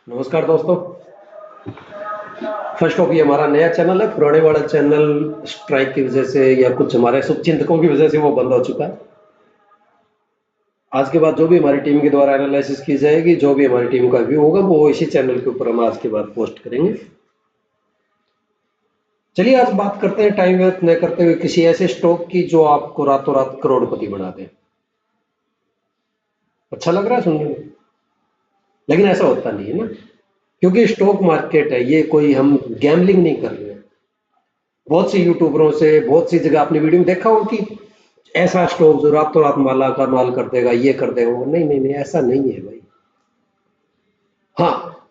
नमस्कार दोस्तों। First of ये हमारा नया चैनल है। पुराने वाला चैनल स्ट्राइक की वजह से या कुछ हमारे शुभचिंतकों की वजह से वो बंद हो चुका है। आज के बाद जो भी हमारी टीम के द्वारा एनालिसिस की जाएगी, जो भी हमारी टीम का व्यू होगा, वो इसी चैनल के ऊपर हम आज के बाद पोस्ट करेंगे। चलिए आज बात करते हैं टाइम वेस्ट न करते हुए किसी ऐसे स्टॉक की जो आपको रातों रात करोड़पति बना दे। अच्छा लग रहा है सुनने में, लेकिन ऐसा होता नहीं है ना, क्योंकि स्टॉक मार्केट है, ये कोई हम गैम्बलिंग नहीं कर रहे हैं। बहुत से यूट्यूबरों से बहुत सी जगह आपने वीडियो में देखा हो कि ऐसा स्टॉक जो रातों रात माला का माल कर देगा, ये कर देगा, वो नहीं नहीं नहीं, ऐसा नहीं है भाई। हाँ,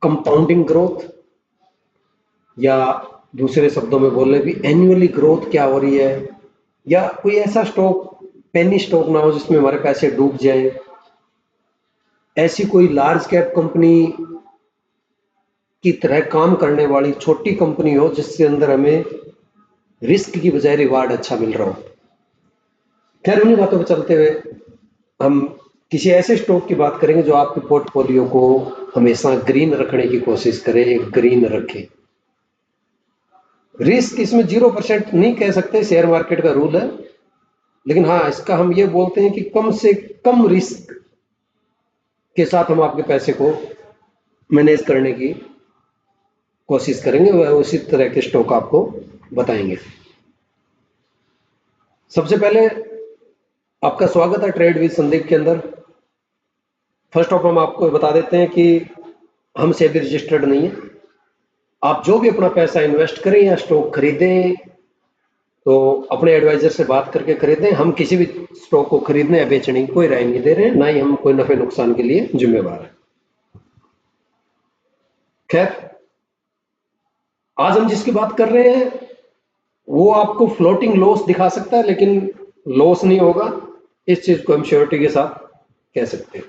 कंपाउंडिंग ग्रोथ या दूसरे शब्दों में बोले भी एनुअली ग्रोथ क्या हो रही है, या कोई ऐसा स्टॉक पेनी स्टॉक ना हो जिसमें हमारे पैसे डूब जाए। ऐसी कोई लार्ज कैप कंपनी की तरह काम करने वाली छोटी कंपनी हो जिसके अंदर हमें रिस्क की बजाय रिवार्ड अच्छा मिल रहा हो। खैर, उन्हीं बातों पर चलते हुए हम किसी ऐसे स्टॉक की बात करेंगे जो आपके पोर्टफोलियो को हमेशा ग्रीन रखने की कोशिश करे, ग्रीन रखे। रिस्क इसमें 0% नहीं कह सकते, शेयर मार्केट का रूल है, लेकिन हाँ, इसका हम ये बोलते हैं कि कम से कम रिस्क के साथ हम आपके पैसे को मैनेज करने की कोशिश करेंगे, वह उसी तरह के स्टॉक आपको बताएंगे। सबसे पहले आपका स्वागत है ट्रेड विद संदीप के अंदर। फर्स्ट ऑफ हम आपको बता देते हैं कि हम सेबी रजिस्टर्ड नहीं है। आप जो भी अपना पैसा इन्वेस्ट करें या स्टॉक खरीदें तो अपने एडवाइजर से बात करके खरीदें। हम किसी भी स्टॉक को खरीदने या बेचने की कोई राय नहीं दे रहे हैं, ना ही हम कोई नफे नुकसान के लिए जिम्मेवार है। खैर, आज हम जिसकी बात कर रहे हैं वो आपको फ्लोटिंग लॉस दिखा सकता है, लेकिन लॉस नहीं होगा, इस चीज को हम श्योरिटी के साथ कह सकते हैं।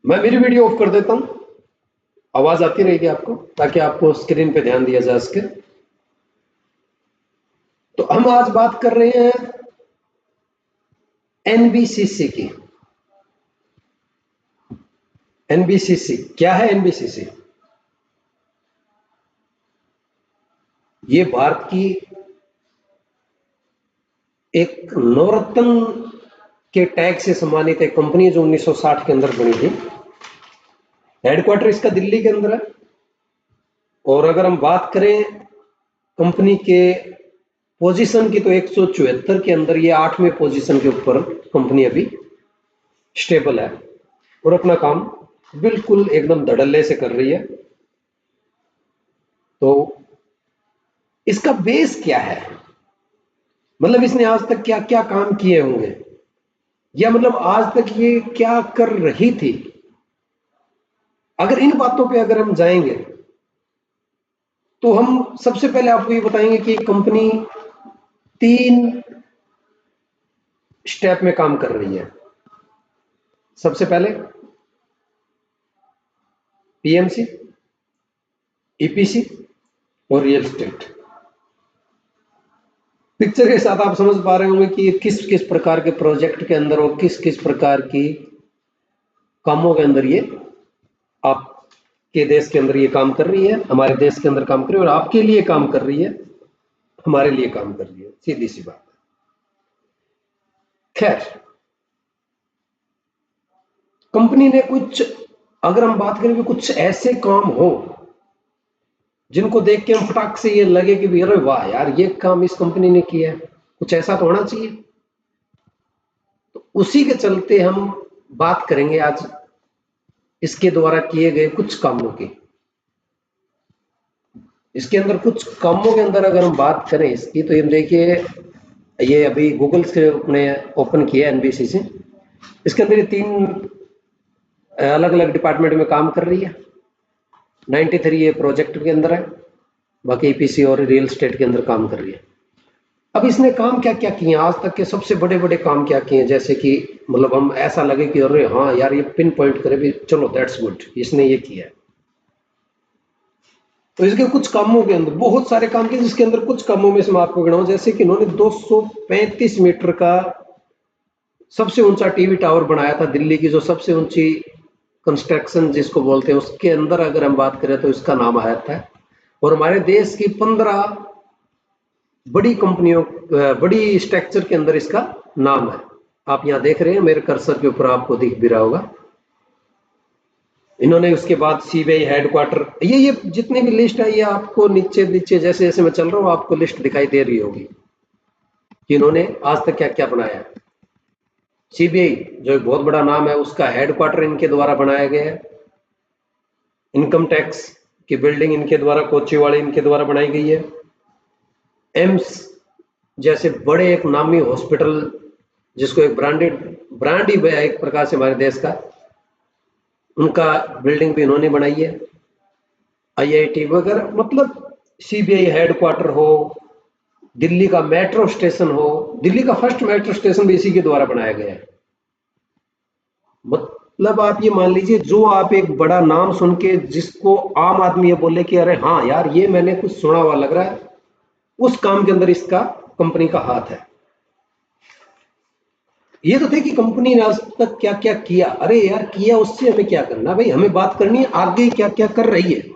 मैं मेरी वीडियो ऑफ कर देता हूं, आवाज आती रहेगी आपको, ताकि आपको स्क्रीन पे ध्यान दिया जा सके। तो हम आज बात कर रहे हैं एनबीसीसी की। एनबीसीसी क्या है? एनबीसीसी ये भारत की एक नवरत्न के टैग से सम्मानित एक कंपनी है जो 1960 के अंदर बनी थी। हेडक्वार्टर इसका दिल्ली के अंदर है। और अगर हम बात करें कंपनी के पोजीशन की तो 174 के अंदर ये 8वें पोजीशन के ऊपर कंपनी अभी स्टेबल है और अपना काम बिल्कुल एकदम धड़ल्ले से कर रही है। तो इसका बेस क्या है, मतलब इसने आज तक क्या क्या काम किए होंगे, या मतलब आज तक ये क्या कर रही थी। अगर इन बातों पे अगर हम जाएंगे तो हम सबसे पहले आपको ये बताएंगे कि कंपनी 3 स्टेप में काम कर रही है। सबसे पहले पीएमसी, ईपीसी और रियल एस्टेट। पिक्चर के साथ आप समझ पा रहे होंगे कि किस किस प्रकार के प्रोजेक्ट के अंदर और किस किस प्रकार की कामों के अंदर ये आपके देश के अंदर ये काम कर रही है, हमारे देश के अंदर काम कर रही है, और आपके लिए काम कर रही है, हमारे लिए काम कर रही है। सीधी सी बात है। खैर, कंपनी ने कुछ, अगर हम बात करें कि कुछ ऐसे काम हो जिनको देख के हम फटाक से ये लगे कि अरे वाह यार, ये काम इस कंपनी ने किया है, कुछ ऐसा तो होना चाहिए। तो उसी के चलते हम बात करेंगे आज इसके द्वारा किए गए कुछ कामों की। इसके अंदर कुछ कामों के अंदर अगर हम बात करें इसकी, तो ये देखिए, ये अभी गूगल से अपने ओपन किया एनबीसी से। इसके अंदर ये 3 अलग अलग डिपार्टमेंट में काम कर रही है। 93 ये प्रोजेक्ट के अंदर है, बाकी ईपीसी और रियल एस्टेट के अंदर काम कर रही है। अब इसने काम क्या क्या किए आज तक के, सबसे बड़े बड़े काम क्या किए, जैसे कि मतलब हम ऐसा लगे कि अरे हाँ यार, ये पिन पॉइंट करे भी, चलो दैट्स गुड, इसने ये किया है। तो इसके कुछ कामों के अंदर बहुत सारे काम किए, जिसके अंदर कुछ कामों में से मैं आपको गिनाऊं, जैसे कि इन्होंने 235 मीटर का सबसे ऊंचा टीवी टावर बनाया था दिल्ली की, जो सबसे ऊंची कंस्ट्रक्शन जिसको बोलते हैं, उसके अंदर अगर हम बात करें तो इसका नाम आता है। और हमारे देश की 15 बड़ी कंपनियों, बड़ी स्ट्रक्चर के अंदर इसका नाम है। आप यहाँ देख रहे हैं मेरे कर्सर के ऊपर, आपको दिख भी रहा होगा। इन्होंने उसके बाद सीबीआई हेडक्वार्टर, ये जितनी भी लिस्ट है ये आपको नीचे नीचे जैसे जैसे मैं चल रहा हूँ आपको लिस्ट दिखाई दे रही होगी कि इन्होंने आज तक क्या क्या बनाया है। सीबीआई जो एक बहुत बड़ा नाम है, उसका हेडक्वार्टर इनके द्वारा बनाया गया है। इनकम टैक्स की बिल्डिंग इनके द्वारा, कोचीवाड़ी इनके द्वारा बनाई गई है। एम्स जैसे बड़े एक नामी हॉस्पिटल, जिसको एक ब्रांड ही है एक प्रकार से हमारे देश का, उनका बिल्डिंग भी इन्होंने बनाई है। आईआईटी वगैरह, मतलब सीबीआई हेडक्वार्टर हो, दिल्ली का मेट्रो स्टेशन हो, दिल्ली का फर्स्ट मेट्रो स्टेशन भी इसी के द्वारा बनाया गया है। मतलब आप ये मान लीजिए, जो आप एक बड़ा नाम सुन के जिसको आम आदमी ये बोले कि अरे हाँ यार ये मैंने कुछ सुना हुआ लग रहा है, उस काम के अंदर इसका कंपनी का हाथ है। ये तो थे कि कंपनी ने आज तक क्या क्या किया। अरे यार किया, उससे हमें क्या करना भाई, हमें बात करनी है आगे क्या क्या कर रही है।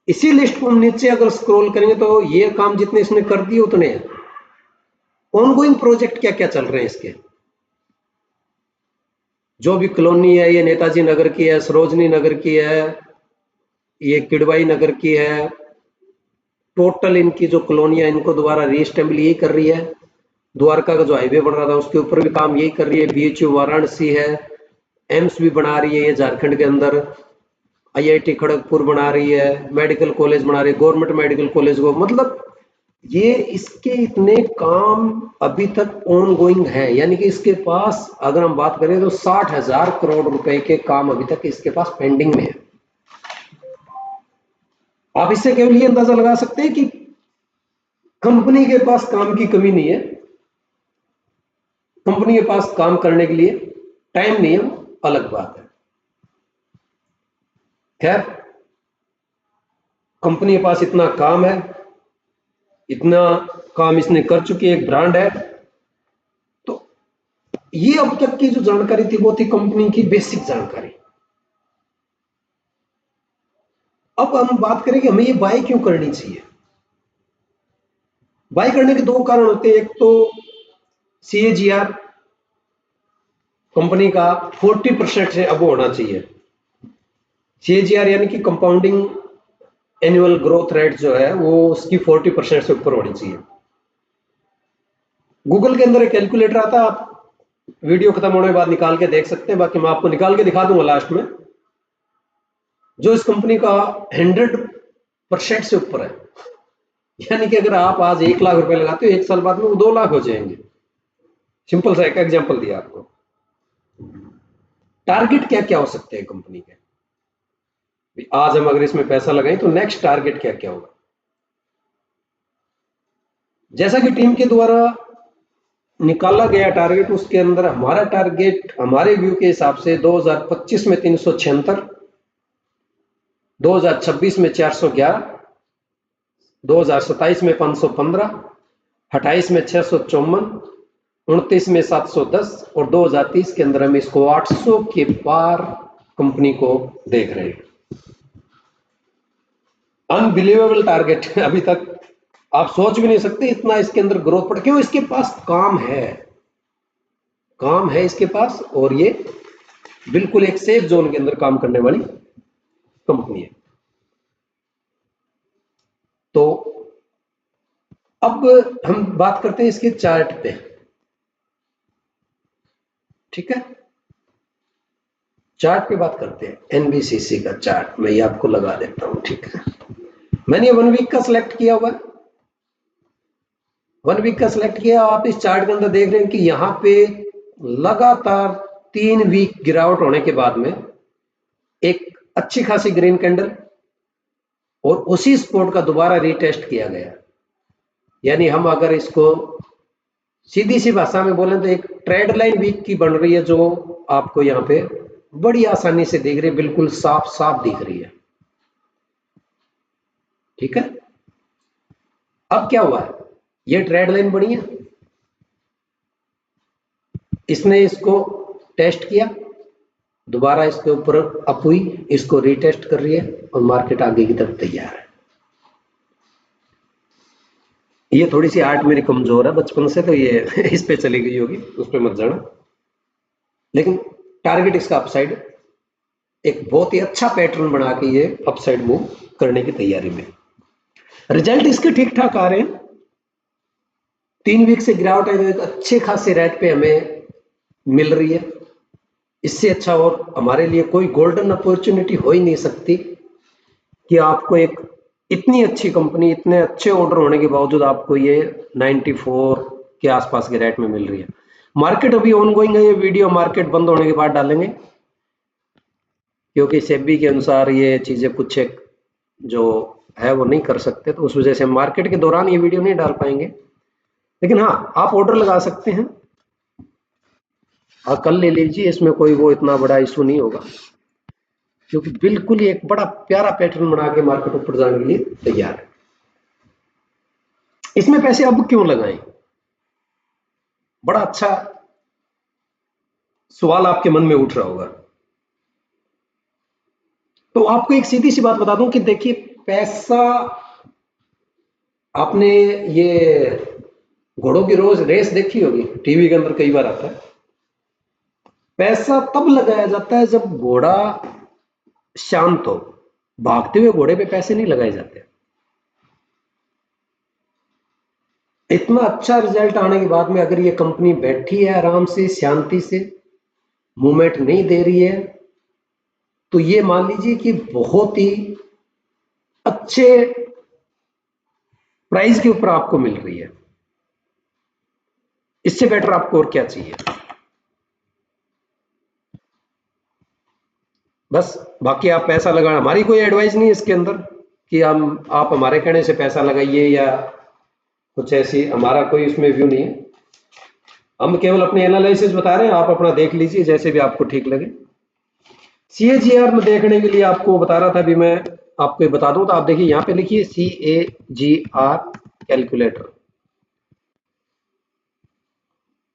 इसी लिस्ट को हम नीचे अगर स्क्रॉल करेंगे तो ये काम जितने इसने कर दिए उतने हैं। ऑनगोइंग प्रोजेक्ट क्या क्या चल रहे हैं इसके, जो भी कॉलोनी है, ये नेताजी नगर की है, सरोजनी नगर की है, ये किडवाई नगर की है। टोटल इनकी जो कॉलोनियां, इनको दोबारा रीस्टेबल यही कर रही है। द्वारका का जो हाईवे बन रहा था उसके ऊपर भी काम यही कर रही है। बीएचयू वाराणसी है, एम्स भी बना रही है ये झारखंड के अंदर, आईआईटी खड़गपुर बना रही है, मेडिकल कॉलेज बना रही है, गवर्नमेंट मेडिकल कॉलेज को। मतलब ये इसके इतने काम अभी तक ऑन गोइंग है, यानी कि इसके पास अगर हम बात करें तो 60,000 करोड़ रुपए के काम अभी तक इसके पास पेंडिंग में है। आप इससे केवल ये अंदाजा लगा सकते हैं कि कंपनी के पास काम की कमी नहीं है, कंपनी के पास काम करने के लिए टाइम नहीं है, अलग बात है। खैर, कंपनी के पास इतना काम है, इतना काम इसने कर चुकी है, एक ब्रांड है। तो ये अब तक की जो जानकारी थी वो थी कंपनी की बेसिक जानकारी। अब हम बात करें कि हमें ये बाय क्यों करनी चाहिए। बाय करने के दो कारण होते हैं। एक तो सीएजीआर कंपनी का 40% से अब होना चाहिए। सीएजीआर यानी कि कंपाउंडिंग एनुअल ग्रोथ रेट जो है वो उसकी 40% से ऊपर होनी चाहिए। गूगल के अंदर एक कैलकुलेटर आता है, आप वीडियो खत्म होने के बाद निकाल के देख सकते हैं, बाकी मैं आपको निकाल के दिखा दूंगा लास्ट में। जो इस कंपनी का 100% से ऊपर है, यानी कि अगर आप आज 1 लाख रुपए लगाते हो, 1 साल बाद में वो 2 लाख हो जाएंगे। सिंपल सा एक एग्जांपल दिया आपको। टारगेट क्या क्या हो सकते हैं कंपनी के, आज हम अगर इसमें पैसा लगाएं तो नेक्स्ट टारगेट क्या क्या होगा। जैसा कि टीम के द्वारा निकाला गया टारगेट, उसके अंदर हमारा टारगेट हमारे व्यू के हिसाब से 2025 में 376, 2026 में 411, 2027 में 515, 28 में 654, 29 में 710 और 2030 के अंदर हम इसको 800 के पार कंपनी को देख रहे हैं। Unbelievable target. अभी तक आप सोच भी नहीं सकते इतना इसके अंदर ग्रोथ पड़। क्यों? इसके पास काम है, काम है इसके पास, और ये बिल्कुल एक सेफ जोन के अंदर काम करने वाली कंपनी है। तो अब हम बात करते हैं इसके चार्ट पे, ठीक है। चार्ट पे बात करते हैं, एनबीसीसी का चार्ट मैं ये आपको लगा देता हूं, ठीक है। मैंने 1 वीक का सिलेक्ट किया हुआ है, 1 वीक का सिलेक्ट किया। आप इस चार्ट के अंदर देख रहे हैं कि यहां पे लगातार 3 वीक गिरावट होने के बाद में एक अच्छी खासी ग्रीन कैंडल, और उसी सपोर्ट का दोबारा रीटेस्ट किया गया। यानी हम अगर इसको सीधी सी भाषा में बोलें तो एक ट्रेड लाइन वीक की बन रही है, जो आपको यहाँ पे बड़ी आसानी से दिख रही है, बिल्कुल साफ साफ दिख रही है, ठीक है। अब क्या हुआ है, ये ट्रेड लाइन बनी है, इसने इसको टेस्ट किया, दोबारा इसके ऊपर अप हुई, इसको रीटेस्ट कर रही है और मार्केट आगे की तरफ तैयार है। ये थोड़ी सी आर्ट मेरी कमजोर है बचपन से, तो ये इस पे चली गई होगी, उस पे मत जाना। लेकिन टारगेट इसका अपसाइड, एक बहुत ही अच्छा पैटर्न बना के ये अपसाइड मूव करने की तैयारी में। रिजल्ट इसके ठीक ठाक आ रहे हैं। 3 वीक से गिरावट है, एक अच्छे खासे रेट पे हमें मिल रही है। इससे अच्छा और हमारे लिए कोई गोल्डन अपॉर्चुनिटी हो ही नहीं सकती कि आपको एक इतनी अच्छी कंपनी, इतने अच्छे ऑर्डर होने के बावजूद आपको ये 94 के आसपास के रेट में मिल रही है। मार्केट अभी ऑन गोइंग है, ये वीडियो मार्केट बंद होने के बाद डालेंगे, क्योंकि सेबी के अनुसार ये चीजें कुछ एक जो है वो नहीं कर सकते, तो उस वजह से मार्केट के दौरान ये वीडियो नहीं डाल पाएंगे। लेकिन हाँ, आप ऑर्डर लगा सकते हैं, कल ले लीजिए, इसमें कोई वो इतना बड़ा इशू नहीं होगा, क्योंकि बिल्कुल ही एक बड़ा प्यारा पैटर्न बना के मार्केट ऊपर जाने के लिए तैयार है। इसमें पैसे अब क्यों लगाएं? बड़ा अच्छा सवाल आपके मन में उठ रहा होगा। तो आपको एक सीधी सी बात बता दूं कि देखिए, पैसा, आपने ये घोड़ों की रोज रेस देखी होगी, टीवी के अंदर कई बार आता है। पैसा तब लगाया जाता है जब घोड़ा शांत हो। भागते हुए घोड़े पे पैसे नहीं लगाए जाते। इतना अच्छा रिजल्ट आने के बाद में अगर ये कंपनी बैठी है आराम से, शांति से, मूवमेंट नहीं दे रही है, तो ये मान लीजिए कि बहुत ही अच्छे प्राइस के ऊपर आपको मिल रही है। इससे बेटर आपको और क्या चाहिए? बस बाकी आप पैसा लगाना, हमारी कोई एडवाइस नहीं है इसके अंदर कि हम आप हमारे कहने से पैसा लगाइए या कुछ ऐसी, हमारा कोई इसमें व्यू नहीं है। हम केवल अपने एनालिसिस बता रहे हैं, आप अपना देख लीजिए जैसे भी आपको ठीक लगे। CAGR में देखने के लिए आपको बता रहा था, अभी मैं आपको बता दूं, तो आप देखिए यहाँ पे लिखिए CAGR कैलकुलेटर,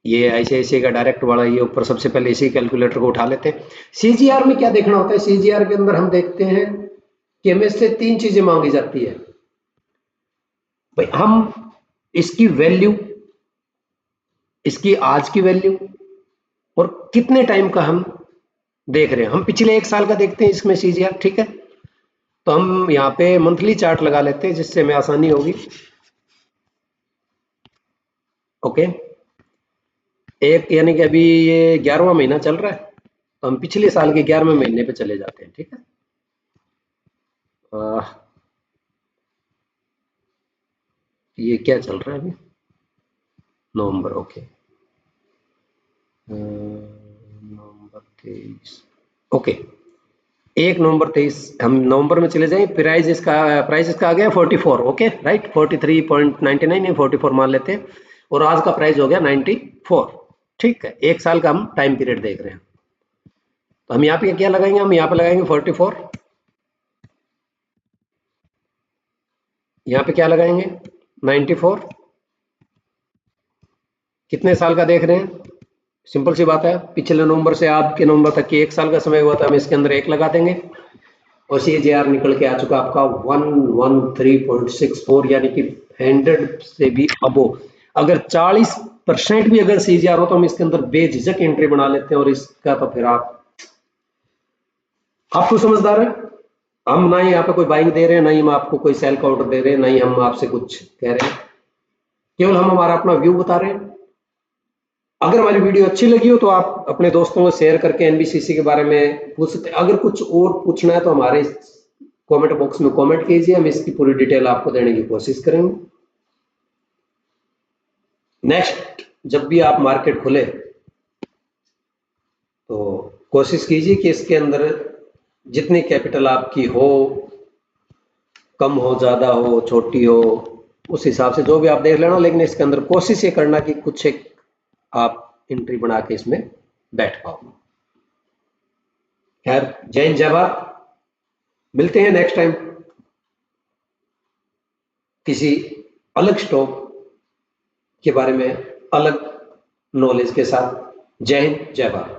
ये ICICI का डायरेक्ट वाला, ये ऊपर सबसे पहले इसी कैलकुलेटर को उठा लेते हैं। CAGR में क्या देखना होता है? CAGR के अंदर हम देखते हैं कि हमें से 3 चीजें मांगी जाती है भाई। हम इसकी वैल्यू, इसकी आज की वैल्यू, और कितने टाइम का हम देख रहे हैं। हम पिछले 1 साल का देखते हैं इसमें CAGR, ठीक है। तो हम यहाँ पे मंथली चार्ट लगा लेते हैं, जिससे हमें आसानी होगी। ओके, एक यानी कि अभी ये 11वां महीना चल रहा है, तो हम पिछले साल के 11वें महीने पे चले जाते हैं, ठीक है। ये क्या चल रहा है अभी? नवंबर, ओके, नवंबर 23, ओके, 1 नवंबर 23, हम नवंबर में चले जाएं। प्राइस इसका आ गया 44, ओके राइट, 43.99 या 44 मान लेते हैं, और आज का प्राइस हो गया 94, ठीक है। 1 साल का हम टाइम पीरियड देख रहे हैं, तो हम यहाँ पे क्या लगाएंगे? हम यहाँ पे लगाएंगे 44, यहाँ पे क्या लगाएंगे? 94। कितने साल का देख रहे हैं? सिंपल सी बात है, पिछले नवंबर से आज के नवंबर तक की 1 साल का समय हुआ था, हम इसके अंदर 1 लगा देंगे, और CAGR निकल के आ चुका आपका 113.64, यानी कि 100 से भी अबो। अगर 40% भी अगर CAGR हो तो हम इसके अंदर बेझिझक एंट्री बना लेते हैं, और इसका तो फिर आपको समझदार है। हम ना ही यहाँ पे कोई बाइंग दे रहे हैं, ना ही हम आपको कोई सेल का ऑर्डर दे रहे हैं, ना ही हम आपसे कुछ कह रहे हैं, केवल हम हमारा अपना व्यू बता रहे हैं। अगर हमारी वीडियो अच्छी लगी हो तो आप अपने दोस्तों को शेयर करके NBCC के बारे में पूछ सकते हैं। अगर कुछ और पूछना है तो हमारे कमेंट बॉक्स में कमेंट कीजिए, हम इसकी पूरी डिटेल आपको देने की कोशिश करेंगे। नेक्स्ट जब भी आप मार्केट खोले तो कोशिश कीजिए कि इसके अंदर जितनी कैपिटल आपकी हो, कम हो, ज्यादा हो, छोटी हो, उस हिसाब से जो भी आप देख लेना, लेकिन इसके अंदर कोशिश ये करना कि कुछ एक आप एंट्री बना के इसमें बैठ पाओ। खैर, जय हिंद, जय भारत। मिलते हैं नेक्स्ट टाइम किसी अलग स्टॉक के बारे में, अलग नॉलेज के साथ। जय हिंद, जय भारत।